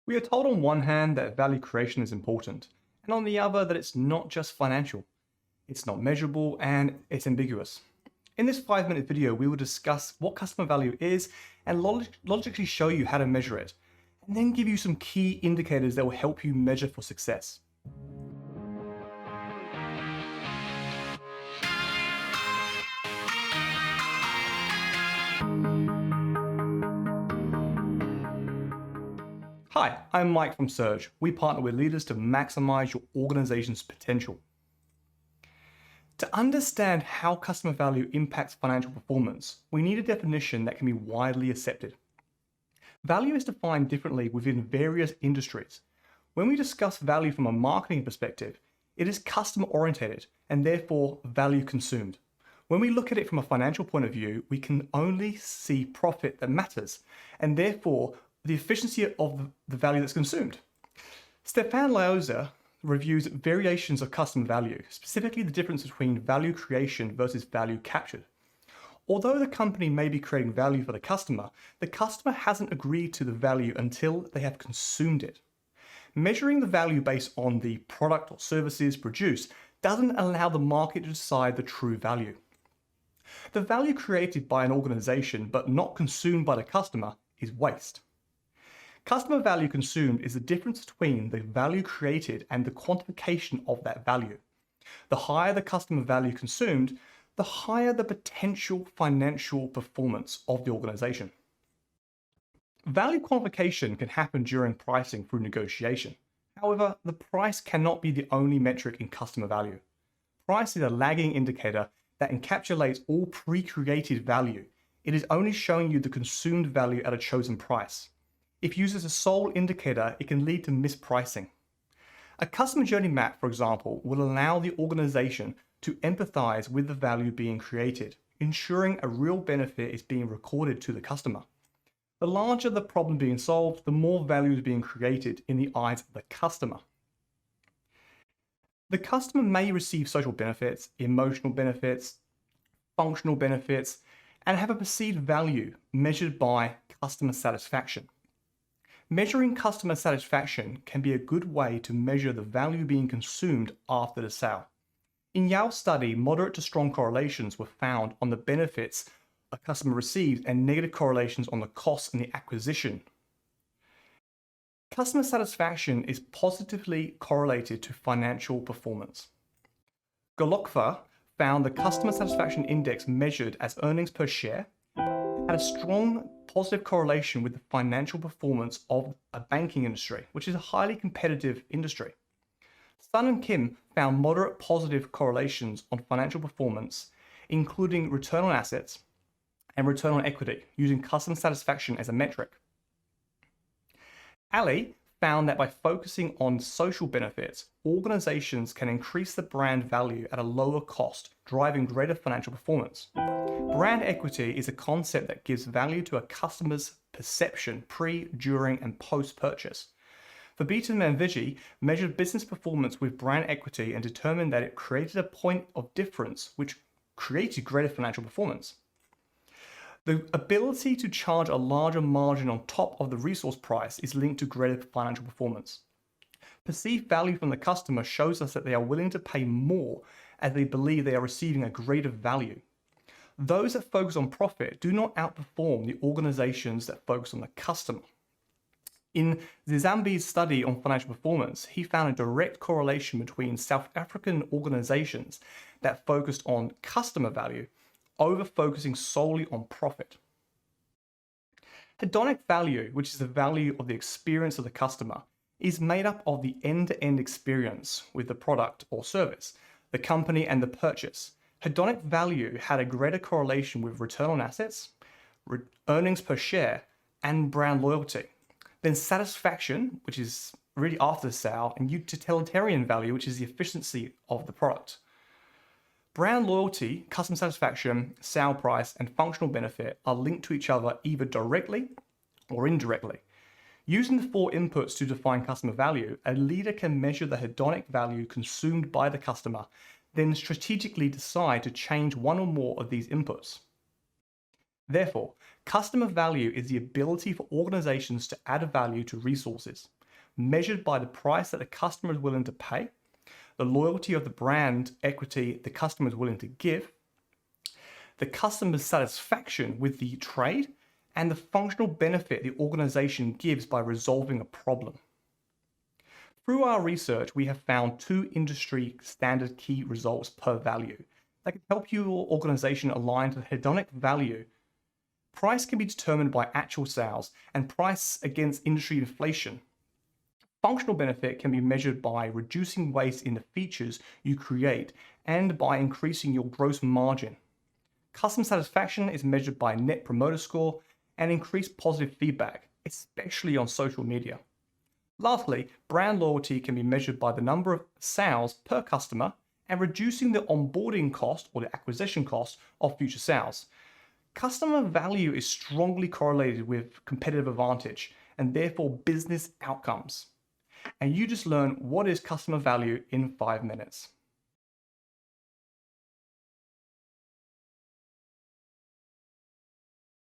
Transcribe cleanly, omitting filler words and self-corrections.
We are told on one hand that value creation is important, and on the other that it's not just financial. It's not measurable and it's ambiguous. In this 5-minute video, we will discuss what customer value is and logically show you how to measure it, and then give you some key indicators that will help you measure for success. Hi, I'm Mike from Surge. We partner with leaders to maximize your organization's potential. To understand how customer value impacts financial performance, we need a definition that can be widely accepted. Value is defined differently within various industries. When we discuss value from a marketing perspective, it is customer oriented and therefore value consumed. When we look at it from a financial point of view, we can only see profit that matters and therefore the efficiency of the value that's consumed. Stefan Laoza reviews variations of customer value, specifically the difference between value creation versus value captured. Although the company may be creating value for the customer hasn't agreed to the value until they have consumed it. Measuring the value based on the product or services produced doesn't allow the market to decide the true value. The value created by an organization but not consumed by the customer is waste. Customer value consumed is the difference between the value created and the quantification of that value. The higher the customer value consumed, the higher the potential financial performance of the organization. Value quantification can happen during pricing through negotiation. However, the price cannot be the only metric in customer value. Price is a lagging indicator that encapsulates all pre-created value. It is only showing you the consumed value at a chosen price. If used as a sole indicator, it can lead to mispricing. A customer journey map, for example, will allow the organization to empathize with the value being created, ensuring a real benefit is being recorded to the customer. The larger the problem being solved, the more value is being created in the eyes of the customer. The customer may receive social benefits, emotional benefits, functional benefits, and have a perceived value measured by customer satisfaction. Measuring customer satisfaction can be a good way to measure the value being consumed after the sale. In Yale's study, moderate to strong correlations were found on the benefits a customer receives and negative correlations on the costs and the acquisition. Customer satisfaction is positively correlated to financial performance. Golokvar found the customer satisfaction index measured as earnings per share had a strong positive correlation with the financial performance of a banking industry, which is a highly competitive industry. Sun and Kim found moderate positive correlations on financial performance, including return on assets and return on equity, using customer satisfaction as a metric. Ali found that by focusing on social benefits, organizations can increase the brand value at a lower cost, driving greater financial performance. Brand equity is a concept that gives value to a customer's perception pre, during, and post-purchase. Verbeetem and Vigi measured business performance with brand equity and determined that it created a point of difference which created greater financial performance. The ability to charge a larger margin on top of the resource price is linked to greater financial performance. Perceived value from the customer shows us that they are willing to pay more as they believe they are receiving a greater value. Those that focus on profit do not outperform the organizations that focus on the customer. In Zizambi's study on financial performance, he found a direct correlation between South African organizations that focused on customer value over focusing solely on profit. Hedonic value, which is the value of the experience of the customer, is made up of the end-to-end experience with the product or service, the company, and the purchase. Hedonic value had a greater correlation with return on assets, earnings per share, and brand loyalty. Then satisfaction, which is really after the sale, and utilitarian value, which is the efficiency of the product. Brand loyalty, customer satisfaction, sale price, and functional benefit are linked to each other either directly or indirectly. Using the 4 inputs to define customer value, a leader can measure the hedonic value consumed by the customer, then strategically decide to change one or more of these inputs. Therefore, customer value is the ability for organizations to add value to resources, measured by the price that the customer is willing to pay, the loyalty of the brand equity the customer is willing to give, the customer's satisfaction with the trade, and the functional benefit the organization gives by resolving a problem. Through our research, we have found 2 industry standard key results per value that can help your organization align to the hedonic value. Price can be determined by actual sales and price against industry inflation. Functional benefit can be measured by reducing waste in the features you create and by increasing your gross margin. Customer satisfaction is measured by Net Promoter Score and increased positive feedback, especially on social media. Lastly, brand loyalty can be measured by the number of sales per customer and reducing the onboarding cost or the acquisition cost of future sales. Customer value is strongly correlated with competitive advantage and therefore business outcomes. And you just learned what is customer value in 5 minutes.